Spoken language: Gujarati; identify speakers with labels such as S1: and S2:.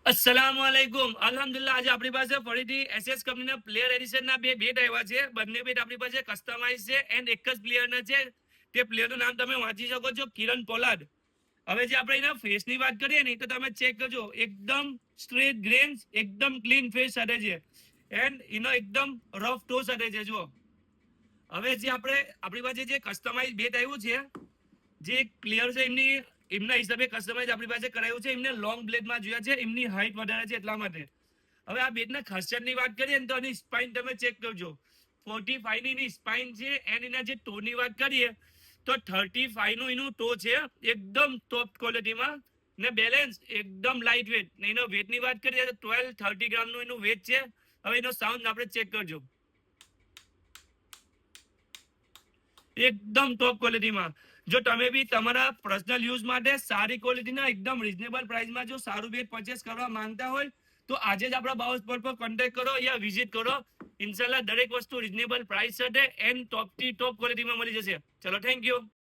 S1: અસલામુઅલૈકુમ. અલ્હમ્દુલિલ્લાહ આજે આપણી પાસે ફરીથી એસએસ કંપનીના પ્લેયર એડિશનના બે બેટ આવ્યા છે. બંને બેટ આપણી પાસે કસ્ટમાઇઝ છે એન્ડ એક જ પ્લેયરના છે. તે પ્લેયરનું નામ તમે વાંચી શકો છો, કિરણ પોલાર્ડ. હવે જે આપણે એના ફેસની વાત કરીએ ને તો તમે ચેક કરજો, એકદમ સ્ટ્રેટ ગ્રેન્સ, એકદમ ક્લીન ફેસ સાથે છે એન્ડ એનો એકદમ રફ ટો સાથે છે. જો હવે જે આપણી પાસે જે કસ્ટમાઇઝ બેટ આવ્યું છે, જે પ્લેયર છે એમના હિસાબે કસ્ટમાઇઝ આપણી પાસે કરાયું છે. એમને લોંગ બ્લેડમાં જોયા છે, એમની હાઈટ વધારે છે એટલા માટે. હવે આ બેટના ખાસિયતની વાત કરીએ ને તો આની સ્પાઇન તમે ચેક કરજો, 45 ની સ્પાઇન છે એન્ડ એના જે ટોની વાત કરીએ તો 35 નું એનું ટો છે, એકદમ ટોપ ક્વોલિટીમાં ને બેલેન્સ એકદમ લાઇટ વેટ ને એનો વેટની વાત કરીએ તો 12-30 ગ્રામનું એનું વેટ છે. હવે એનો સાઉન્ડ આપણે ચેક કરજો, એકદમ ટોપ ક્વોલિટીમાં. જો તમે બી તમારા પર્સનલ યુઝ માટે સારી ક્વોલિટીના એકદમ રીઝનેબલ પ્રાઇસમાં જો સારું બેટ પરચેસ કરવા માંગતા હોય તો આજે જ આપણા બાઉસ પર કોન્ટેક્ટ કરો યા વિઝિટ કરો. ઇન્શાલ્લાહ દરેક વસ્તુ રીઝનેબલ પ્રાઇસ સાથે એન્ડ ટોપ થી ટોપ ક્વોલિટીમાં મળી જશે. ચલો, થેન્ક યુ.